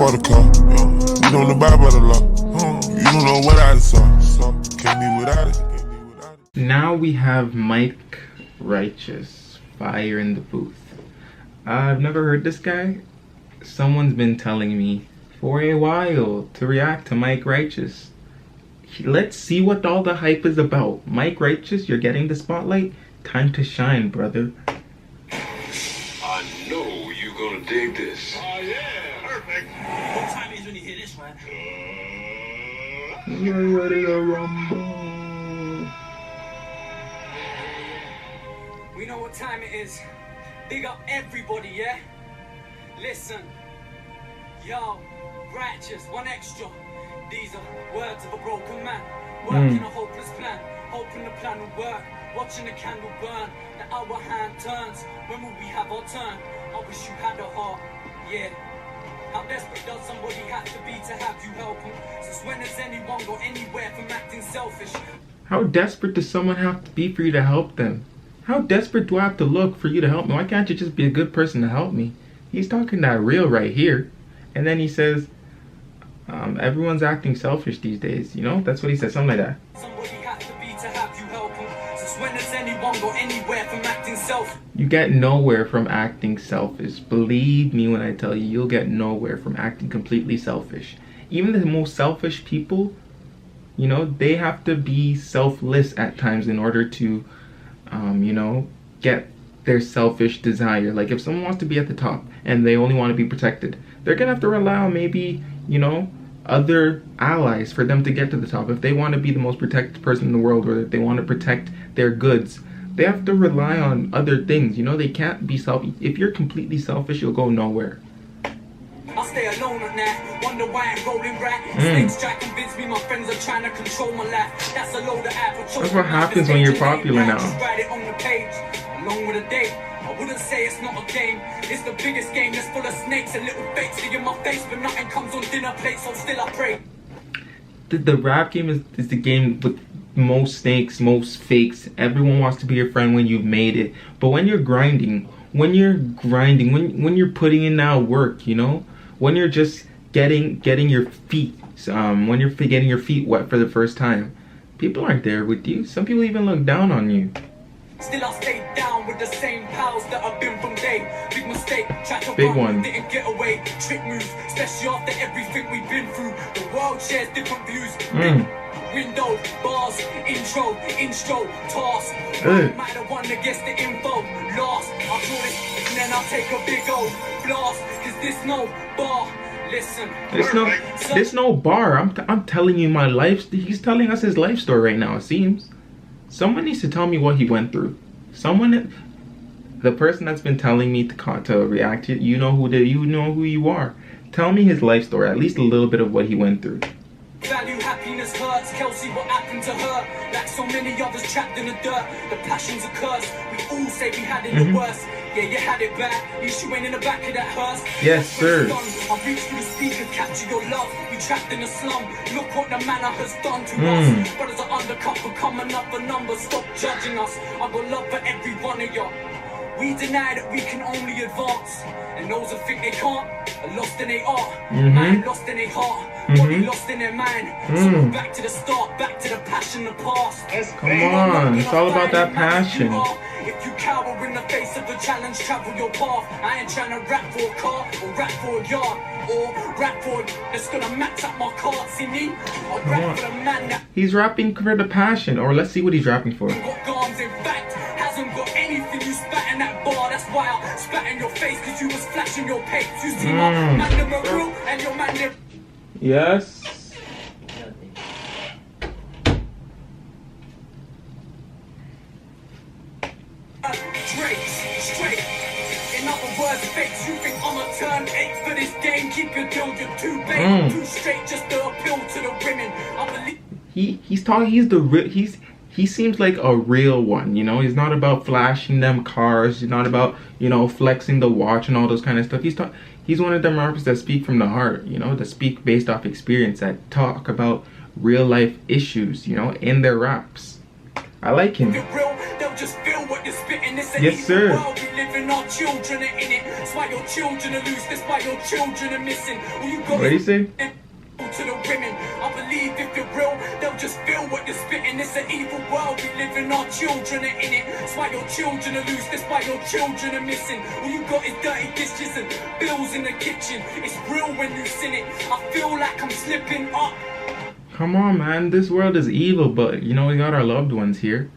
Buttercup, we don't abide by the law. You don't know what I saw. Can't be without it. Now we have Mike Righteous, fire in the booth. I've never heard this guy. Someone's been telling me for a while to react to Mike Righteous. Let's see what all the hype is about. Mike Righteous, you're getting the spotlight. Time to shine, brother. I know you're gonna dig this. Oh yeah, perfect. What time is when you hear this, man? You're ready to rumble. We know what time it is. Big up everybody, yeah? Listen. Yo, righteous, one extra. These are words of a broken man. Working a hopeless plan. Hoping the plan will work. Watching the candle burn. The hour hand turns. When will we have our turn? I wish you had a heart. Yeah. How desperate does somebody have to be to have you help them? Since when has anyone got anywhere from acting selfish? How desperate does someone have to be for you to help them? How desperate do I have to look for you to help me? Why can't you just be a good person to help me? He's talking that real right here. And then he says, everyone's acting selfish these days. You know, that's what he said, something like that. Somebody has to be to have you help them. Since when has anyone got anywhere from acting selfish? You get nowhere from acting selfish. Believe me when I tell you, you'll get nowhere from acting completely selfish. Even the most selfish people, you know, they have to be selfless at times in order to, you know, get their selfish desire. Like if someone wants to be at the top and they only want to be protected, they're gonna have to rely on maybe, you know, other allies for them to get to the top. If they want to be the most protected person in the world, or if they want to protect their goods, they have to rely on other things. You know, they can't be selfish. If you're completely selfish, you'll go nowhere. I'll stay alone at night, wonder why I'm rolling right. Snakes try to convince me my friends are trying to control my life. That's a load of apple. That's what happens when you're popular now. Just write it on the page, along with a date. I wouldn't say it's not a game. It's the biggest game that's full of snakes and little fakes in my face, but nothing comes on dinner plates, so still I pray. The rap game is the game with most snakes, most fakes. Everyone wants to be your friend when you've made it. But when you're grinding, when you're putting in that work, you know, when you're just getting your feet, when you're getting your feet wet for the first time, people aren't there with you. Some people even look down on you. Still I stayed down with the same pals that I've been from day. Big mistake, tried to Big run, one. didn't get away. Trick moves, especially after everything we've been through. The world shares different views. Window, bars, intro, task. I might have won against the info. Lost, I'll draw this and then I'll take a big old blast. Cause this no bar. Listen. There's no bar. I'm telling you my life. He's telling us his life story right now, it seems. Someone needs to tell me what he went through. The person that's been telling me to react to it, you know who you are. Tell me his life story, at least a little bit of what he went through. Value happiness hurts. Kelsey, what happened to her? Like so many others trapped in the dirt. The passion's a curse. We all say we had it the worst. Yeah, you had it bad. You went in the back of that hearse. Yes, sir. I reached through the speaker, capture your love. We trapped in the slum. Look what the manor has done to us. Brothers are undercover, coming up a number. Stop judging us. I got love for every one of y'all. We deny that we can only advance. And those that think they can't are lost in their art. Man lost in their heart. Body lost in their mind. So we're back to the start, back to the passion, the past. Come on, it's all about that passion. If you cower in the face of a challenge, travel your path. I ain't trying to rap for a car, or rap for a yard, or rap for a that's gonna max up my card. See me? I'll rap for the man that he's rapping for the passion, or let's see what he's rapping for. got guns, in fact, hasn't got anything. You spat in that bar, that's why I spat in your face, cause you was flashing your pace. You see my man them a real, and your man them. Yes. Straight. In other words, fakes. You think I'm a turn 8 for this game? Keep your deal, you're too late. Too straight just to appeal to the women. I believe he seems like a real one, you know. He's not about flashing them cars. He's not about, you know, flexing the watch and all those kind of stuff. He's one of them rappers that speak from the heart, you know, that speak based off experience, that talk about real life issues, you know, in their raps. I like him. If you're real, they'll just feel what you're spitting. It's an Yes, evil sir. world we live in. Our children are in it. That's why your children are loose. That's why your children are missing. All you got What do you say? to the women. I believe if you're real, they'll just feel what you're spitting. It's an evil world we live in. Our children are in it. That's why your children are loose. That's why your children are missing. All you got is dirty dishes and bills in the kitchen. It's real when you sin it. I feel like I'm slipping up. Come on, man. This world is evil, but you know we got our loved ones here.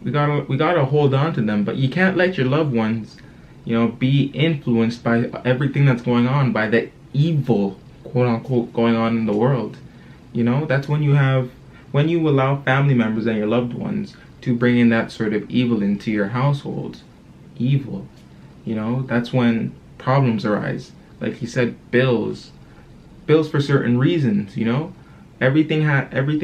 We gotta hold on to them. But you can't let your loved ones, you know, be influenced by everything that's going on, by the evil, quote unquote, going on in the world. You know, that's when you allow family members and your loved ones to bring in that sort of evil into your household. Evil. You know, that's when problems arise. Like he said, bills for certain reasons, you know. Everything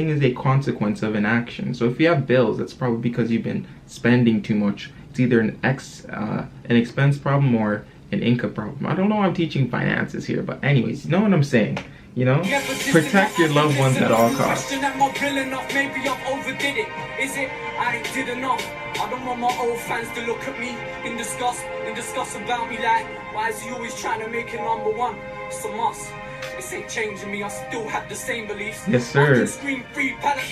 is a consequence of an action. So if you have bills, that's probably because you've been spending too much. It's either an expense problem or an income problem. I don't know why I'm teaching finances here, but anyways, you know what I'm saying. You know, protect your loved ones at all costs. Maybe I've overdid it. Is it? I ain't did enough. I don't want my old fans to look at me in disgust about me like, why is he always trying to make it number one? It's a must. This ain't changing me. I still have the same beliefs. Yes, sir. I can scream free palette.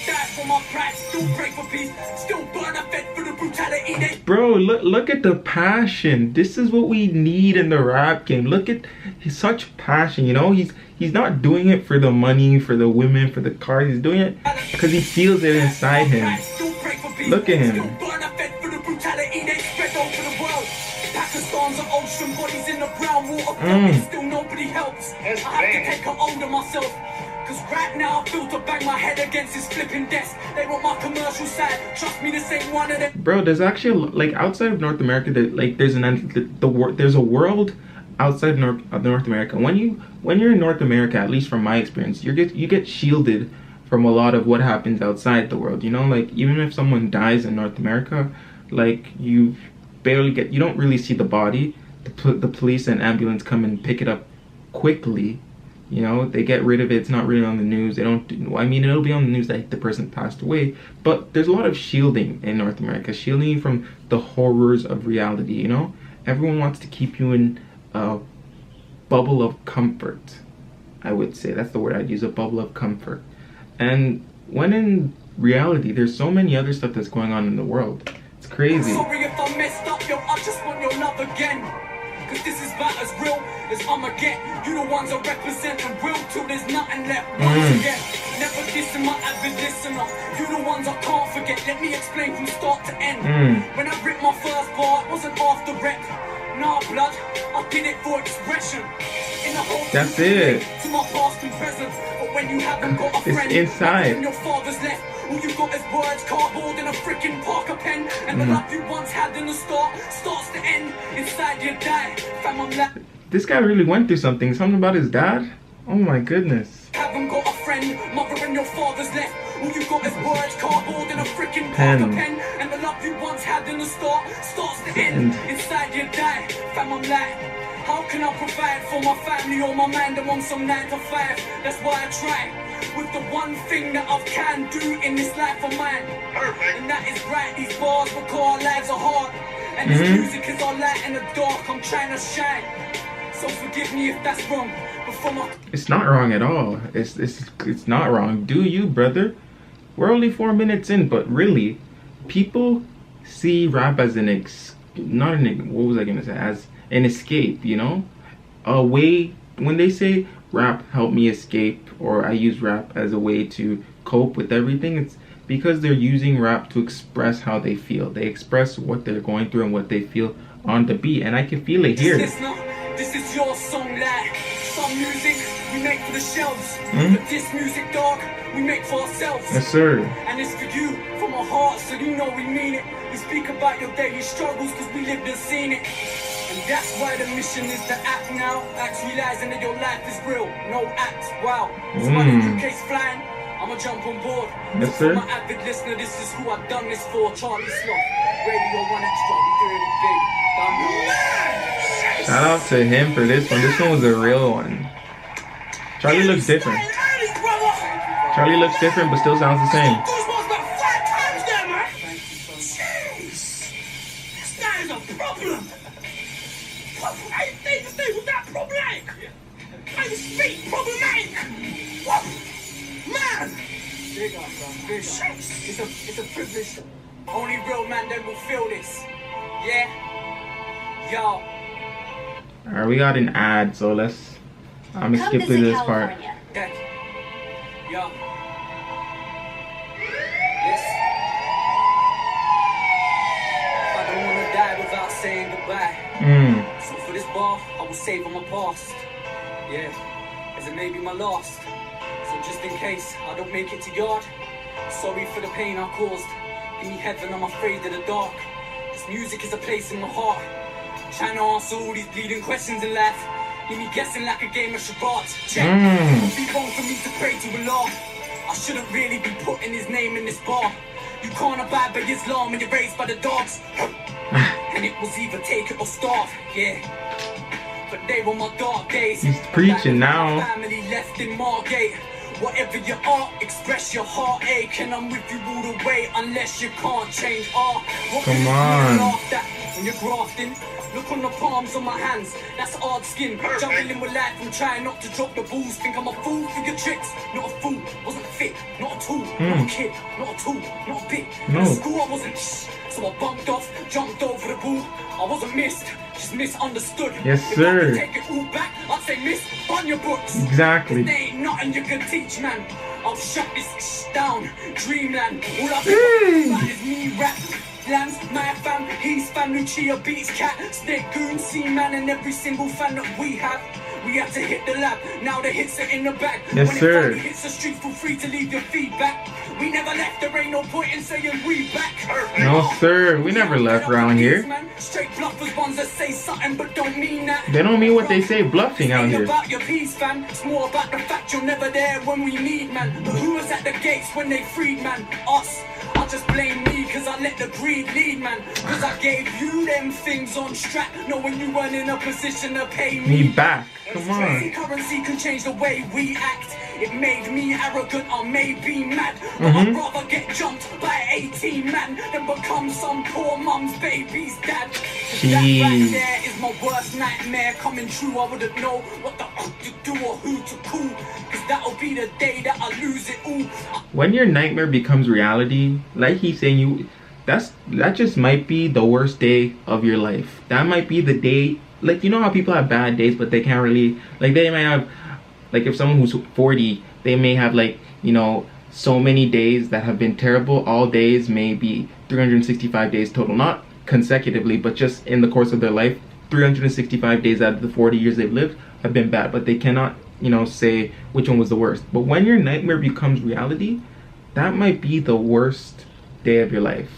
Die for my pride. Still pray for peace. Still burn a fed for the brutality. Bro, look at the passion. This is what we need in the rap game. Look at such passion. You know, he's not doing it for the money, for the women, for the cars. He's doing it because he feels it inside him. Look at him. Still burn a fed for the brutality. They spread over the world. Pakistan's an ocean, bodies in the brown water. Still nobody helps. I have to take a hold of myself. Cause right now I feel to bang my head against this flipping desk. They want my commercial side. Trust me, this ain't one of them. Bro, there's actually, like, outside of North America, there's a world outside of North America. When you're in North America, at least from my experience, you get shielded from a lot of what happens outside the world. You know, like, even if someone dies in North America, like, you don't really see the body. The police and ambulance come and pick it up quickly. You know, they get rid of it. It's not really on the news. They don't I mean, it'll be on the news that the person passed away, but there's a lot of shielding in North America, shielding you from the horrors of reality. You know, everyone wants to keep you in a bubble of comfort. I would say that's the word I'd use, a bubble of comfort. And when in reality, there's so many other stuff that's going on in the world. It's crazy. Sorry if I messed up, yo, I just want your love again. Cause this is about as real as I'ma get. You the ones that represent the real till there's nothing left. Once again, never dissing my avid listener. You the ones I can't forget. Let me explain from start to end. When I ripped my first bar, it wasn't after rep. Nah, blood, I did it for expression. In the whole That's it. To my past and present. But when you haven't got a friend, it's inside. when your father's left, all you got is words, cardboard, and a freaking Parker pen. And the love you once had in the start starts to end. Inside you die. Fam, I'm like, This guy really went through something about his dad. Oh my goodness. haven't got a friend, mother and your father's left. All you got is words, cardboard, and a freaking Parker pen. And the love you once had in the start starts to end. Inside you die. Fam, I'm like, how can I provide for my family or my man that wants some 9 to 5? That's why I try. With the one thing that I can do in this life of mine. Perfect. And that is write these bars because our lives are hard. And this music is our light in the dark. I'm trying to shine. So forgive me if that's wrong. But for my... It's not wrong at all. It's not wrong. Do you, brother? We're only 4 minutes in, but really, people see rap as as an escape, you know? A way, when they say rap help me escape, or I use rap as a way to cope with everything, it's because they're using rap to express how they feel. They express what they're going through and what they feel on the beat, and I can feel it here. This is your song, lad. Some music we make for the shelves, but this music, dog, we make for ourselves. Yes, sir. And it's for you, from our hearts, so you know we mean it. We speak about your daily struggles, cause we lived and seen it. And that's why the mission is to act now. Act realizing that your life is real, no act. Wow. So while the UK's flying, I'ma jump on board. Yes, sir. For my avid listener, this is who I've done this for. Charlie Sloth, Radio 1 Extra, we do it big. Shout out to him for this one. This one was a real one. Charlie looks different. Charlie looks different, but still sounds the same. fake problematic. What? Man! Big up, fish. It's a privilege. Only real man that will feel this. Yeah? Yo. Alright, we got an ad, so I'm gonna skip through this part. Okay. Yo. Yes. I don't wanna die without saying goodbye. So for this bar, I will save on my past. Yeah, as it may be my last. So just in case I don't make it to yard, sorry for the pain I caused. Give me heaven, I'm afraid of the dark. This music is a place in my heart. Trying to answer all these bleeding questions in life. Leave me guessing like a game of charades. Check. It would be wrong for me to pray to Allah. I shouldn't really be putting his name in this bar. You can't abide by Islam when you're raised by the dogs. And it was either take it or starve, yeah. But they were my dark days. He's preaching now. Family left in Margate. Whatever you are, express your heartache, and I'm with you all the way unless you can't change. Come on. When you're grafting, look on the palms of my hands, that's hard skin. Juggling with life and trying not to drop the balls. Think I'm a fool for your tricks, not a fool. Wasn't fit, not a tool, not a kid, not a tool, not a bit. In school I wasn't so I bumped off, jumped over the ball. I wasn't missed, just misunderstood. Yes, if sir. I could take it all back, I'd say miss on your books. Exactly. There ain't nothing you can teach, man. I'll shut this down, dreamland. All I've got is me rap. Lambs, my fam, he's fam, Lucia beats cat, Snake Goon, C-Man, and every single fan that we have. We had to hit the lab, now the hits are in the bag. Yes, when sir. It finally hits the street, feel free to leave your feedback. We never left, there ain't no point in saying we back. No, sir, we never left around here. Straight bluffers, ones that say something but don't mean that. They don't mean what they say, bluffing out here. It's about your peace, fam. It's more about the fact you're never there when we need, man. But who was at the gates when they freed, man? Us. I just blame me cause I let the greed lead, man. Cause I gave you them things on strap, knowing you weren't in a position to pay Me back. Come on. Currency can change the way we act. It made me arrogant, I may be mad, but I'd rather get jumped by 18 man than become some poor mum's baby's dad. That right there is my worst nightmare coming true. I wouldn't know what the fuck to do or who to call, cause that'll be the day that I lose it all. When your nightmare becomes reality, like he's saying, that just might be the worst day of your life. That might be the day, like, you know how people have bad days but they can't really, like, they might have, like, if someone who's 40, they may have, like, you know, so many days that have been terrible. All days may be 365 days total, not consecutively, but just in the course of their life. 365 days out of the 40 years they've lived have been bad, but they cannot, you know, say which one was the worst. But when your nightmare becomes reality, that might be the worst day of your life.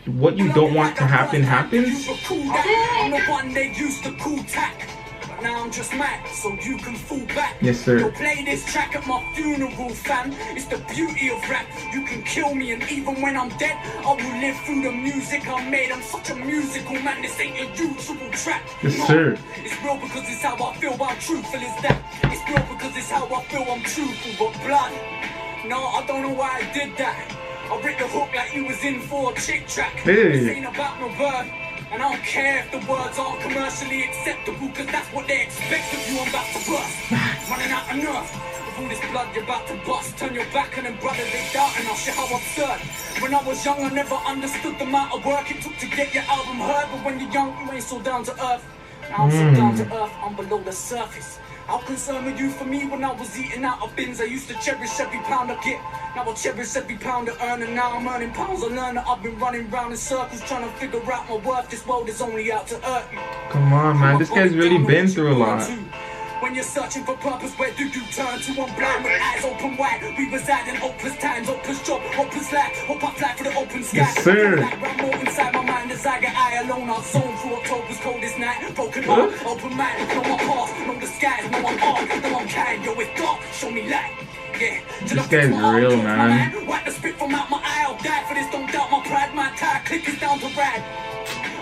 What you don't want to happen happens. I'm the one they used to cool tack, but now I'm just mad, so you can fall back. Yes, sir. You'll play this track at my funeral, fam. It's the beauty of rap. You can kill me, and even when I'm dead, I will live through the music I made. I'm such a musical man. This ain't a usual track. Yes, sir. It's real because it's how I feel. How truthful is that? It's real because it's how I feel. I'm truthful, but blood. No, I don't know why I did that. I ripped the hook like you was in for a chick track. This ain't about no bird, and I don't care if the words aren't commercially acceptable, cause that's what they expect of you. I'm about to bust, running out of nerve. With all this blood you're about to bust, turn your back and then brothers they doubt, and I'll show how absurd. When I was young I never understood the amount of work it took to get your album heard, but when you're young you ain't so down to earth. Now I'm so down to earth, I'm below the surface. How concerned were you for me when I was eating out of bins? I used to cherish every pound I get. Now I cherish every pound I earn, and now I'm earning pounds. I learned that I've been running round in circles trying to figure out my worth. This world is only out to hurt me. Come on, man. This guy's really been through a lot. When you're searching for purpose, where do you turn to? I'm blind with eyes open wide. We reside in hopeless times, hopeless job, hopeless life. Hope I fly for the open sky. Yes, sir. Like more inside my mind as I get eye alone. I'll zone through October's coldest night. Broken heart, open mind. Know my past, know the skies, know I'm hard, know I'm kind. Yo, it's dark, show me light. Yeah, this guy's real, man. Wipe the spit from out my eye. I'll die for this. Don't doubt my pride. My entire clique is down to ride.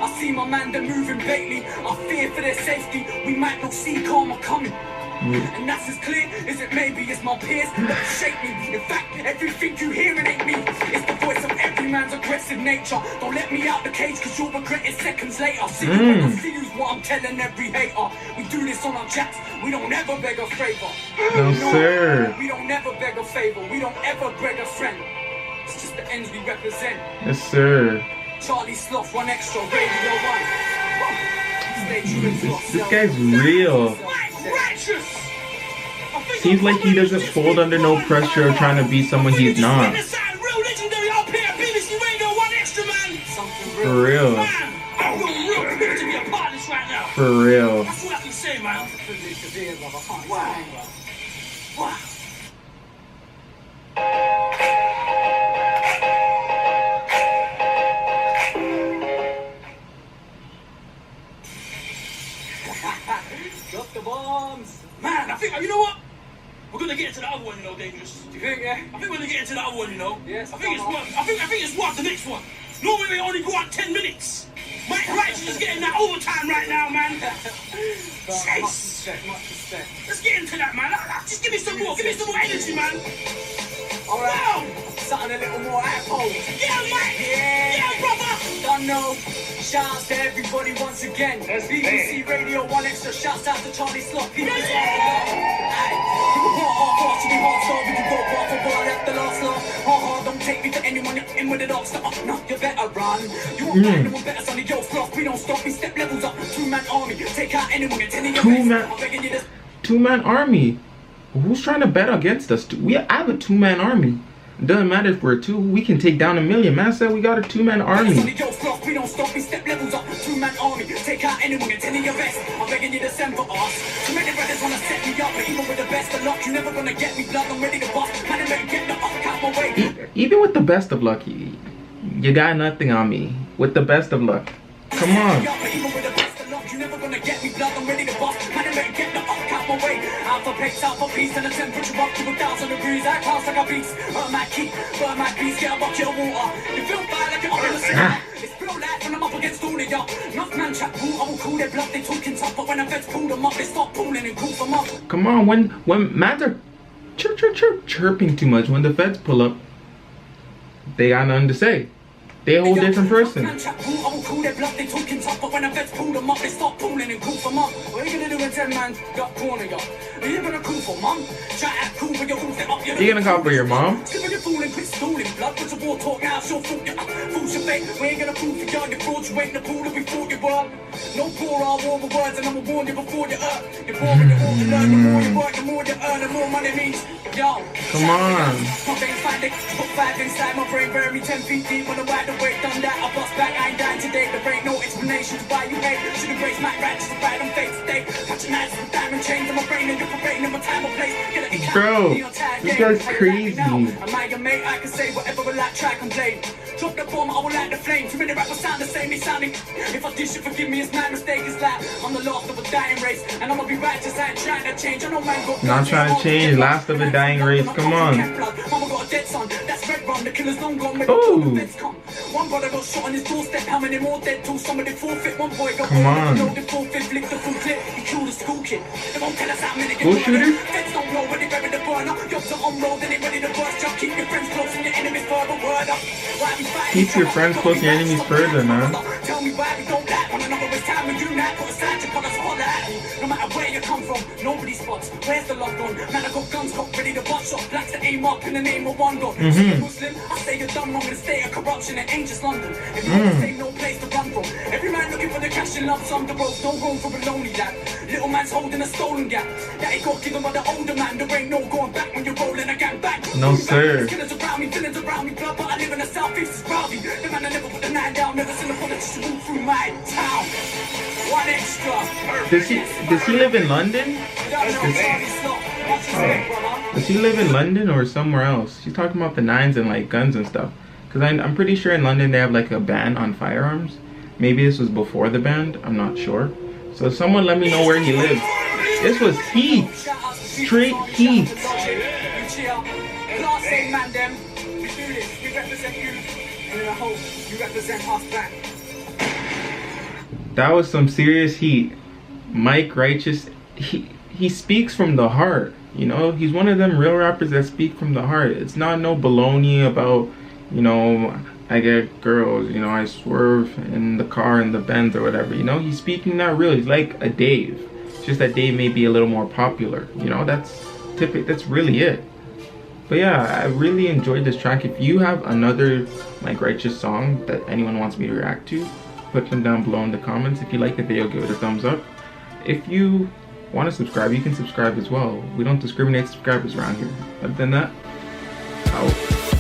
I see my man, they're moving blatantly. I fear for their safety. We might not see karma coming. And that's as clear as it may be. It's my peers that shape me. In fact, everything you hear it ain't me. It's the voice of every man's aggressive nature. Don't let me out the cage, cause you'll regret it seconds later. See you when I see you's what I'm telling every hater. We do this on our chats, we don't ever beg a favor. No, sir. We don't ever beg a favor, we don't ever beg a friend. It's just the ends we represent. Yes, sir. Charlie Sloth, 1 Extra, Radio 1. Stay true to This yourself. guy's real. Seems like he doesn't fold under no pressure of trying to be someone he's not. For real. For real. That's all I can say, man. Wow. Drop the bombs. Man, I think, you know what? We're gonna get into the other one, you know, Dangerous. Do you think, yeah? I think we're gonna get into the other one, you know. Yes, I think it's worth the next one. Normally they only go out 10 minutes. Mike Righteous is getting that overtime right now, man. Much respect, much respect. Let's get into that, man. Just give me some more energy, man. Alright, Wow. something a little more apple. Yeah, Mike. Yeah. Yeah, brother. Don't know. Shouts to everybody once again. BBC Radio 1 Extra. Shouts out to Charlie Sloth. People is off the lot. Aye. You can part half off, you be hard star. We can go bar for bar. Left the last law. Hard, don't take me to anyone. You're in with the dogs. No, you better run. You won't find anyone better, son. Yo, Sloth. We don't stop. We step levels up. 2-man army. Take out anyone. You're telling your best. I'm begging you to. 2-man army. Who's trying to bet against us? I have a 2-man army. It doesn't matter if we're 2. We can take down 1 million. Man said we got a 2-man army. We don't stop, we step levels up. 2-man army, take out anyone and telling your best. I'm begging you to send for us. Too many brothers wanna set me up, but even with the best of luck, you're never gonna get me blood. I'm ready to bust. Man, I'm ready to get the fuck out my way. Even with the best of luck, you got nothing on me. With the best of luck. Come on. Even with the best of luck, you're never gonna get me blood. I'm ready to bust. Man, I'm ready to get the fuck out my way. Out for pace, out for peace, and the temperature up to 1,000 degrees. I pass like a beast. Burn my key, burn my piece, get a bucket of water. You feel bad like you're up in the city. It's real life when I'm up against all of y'all. Enough man chat cool, I will cool their blood, they talking tough. But when the feds pull them up, they start pulling and cool them up. Come on, when mans are chirping too much, when the feds pull up, they got nothing to say. They a whole different person. Man chat cool, I will cool their blood, they talking tough. But when the feds pull them up, they start pulling and cool them up. What are you gonna do when 10 man got corner y'all? Are you gonna call for mum? Chat at cool, but you're all set up. You gonna call for your mom? Skipping your fooling, quit stalling. Blood, put your war talk now, it's your fault. Fools your fate, we ain't gonna prove for y'all. You're fraud, you ain't the pool that we thought you were. No poor, I'll war the words, and I'ma warn you before you hurt. You're boring, you want to learn. The more you work, the more you earn, the more money means. Yo, come on. My veins find it, put 5 inside my brain, bury me 10 feet deep on the wide awake. Done that, I bust back, I ain't dying today. There ain't no explanation to why you hate. Should embrace my rats, to ride on fate today. Catching nights with diamond chains in my brain, and you're parading in my time or place. Bro, this guy's crazy. Amalgamate, I can say whatever I like, track and play. Drop the bomb, I will light the flame. Too many rappers sound the same, they sounding. If I did shit, forgive me, it's my mistake. It's like I'm the last of a dying race, and I'ma be righteous. I ain't trying to change. I know man got not trying to change, last of a dying race. Come on. Mama got a dead son, that's red rum. The killer's long gone. Ooh. One brother got shot on his doorstep. How many more dead till somebody forfeit? One boy got come on. Loaded forfeit, licked the full clip. He killed a school kid. They won't tell us how many school shooter? Feds don't know when they bury the burner. Jobs are on road and they ready to burst. Just keep your friends close and your enemies further. Word up. Keep your friends close and your enemies further, man. Tell me why we don't like one another. It's time we unite. Put aside your colors, holler at me. No matter where you come from, nobody spots. Where's the love gone? Man, I got guns, got ready to bust shot. Blacks to aim up in the name of one God. Muslim, I say you're done wrong in a state of corruption. It ain't just London. If you ain't no place to run from. Every man looking for the cash and love. Some the roads, no room for a lonely lad. Little man's holding a stolen gap. That he got given by the older man. There ain't no going back when you're rolling a gang back. No sir. Killers around me, villains around me, blood, but I live in the southeast, it's rowdy. The man I never put the 9 down, never seen a politician walk through my town. 1 Extra. Does he live in London? Does he live in London or somewhere else? She's talking about the 9s and like guns and stuff. Cause I'm pretty sure in London they have like a ban on firearms. Maybe this was before the ban, I'm not sure. So someone let me know where he lives. This was heat. Straight heat. That was some serious heat. Mike Righteous, he speaks from the heart. You know, he's one of them real rappers that speak from the heart. It's not no baloney about, you know, I get girls, you know, I swerve in the car in the Benz or whatever. You know, he's speaking that real. He's like a Dave. It's just that Dave may be a little more popular. You know, that's really it. But yeah, I really enjoyed this track. If you have another like righteous song that anyone wants me to react to, put them down below in the comments. If you like the video, give it a thumbs up. If you want to subscribe, you can subscribe as well. We don't discriminate subscribers around here. Other than that, out.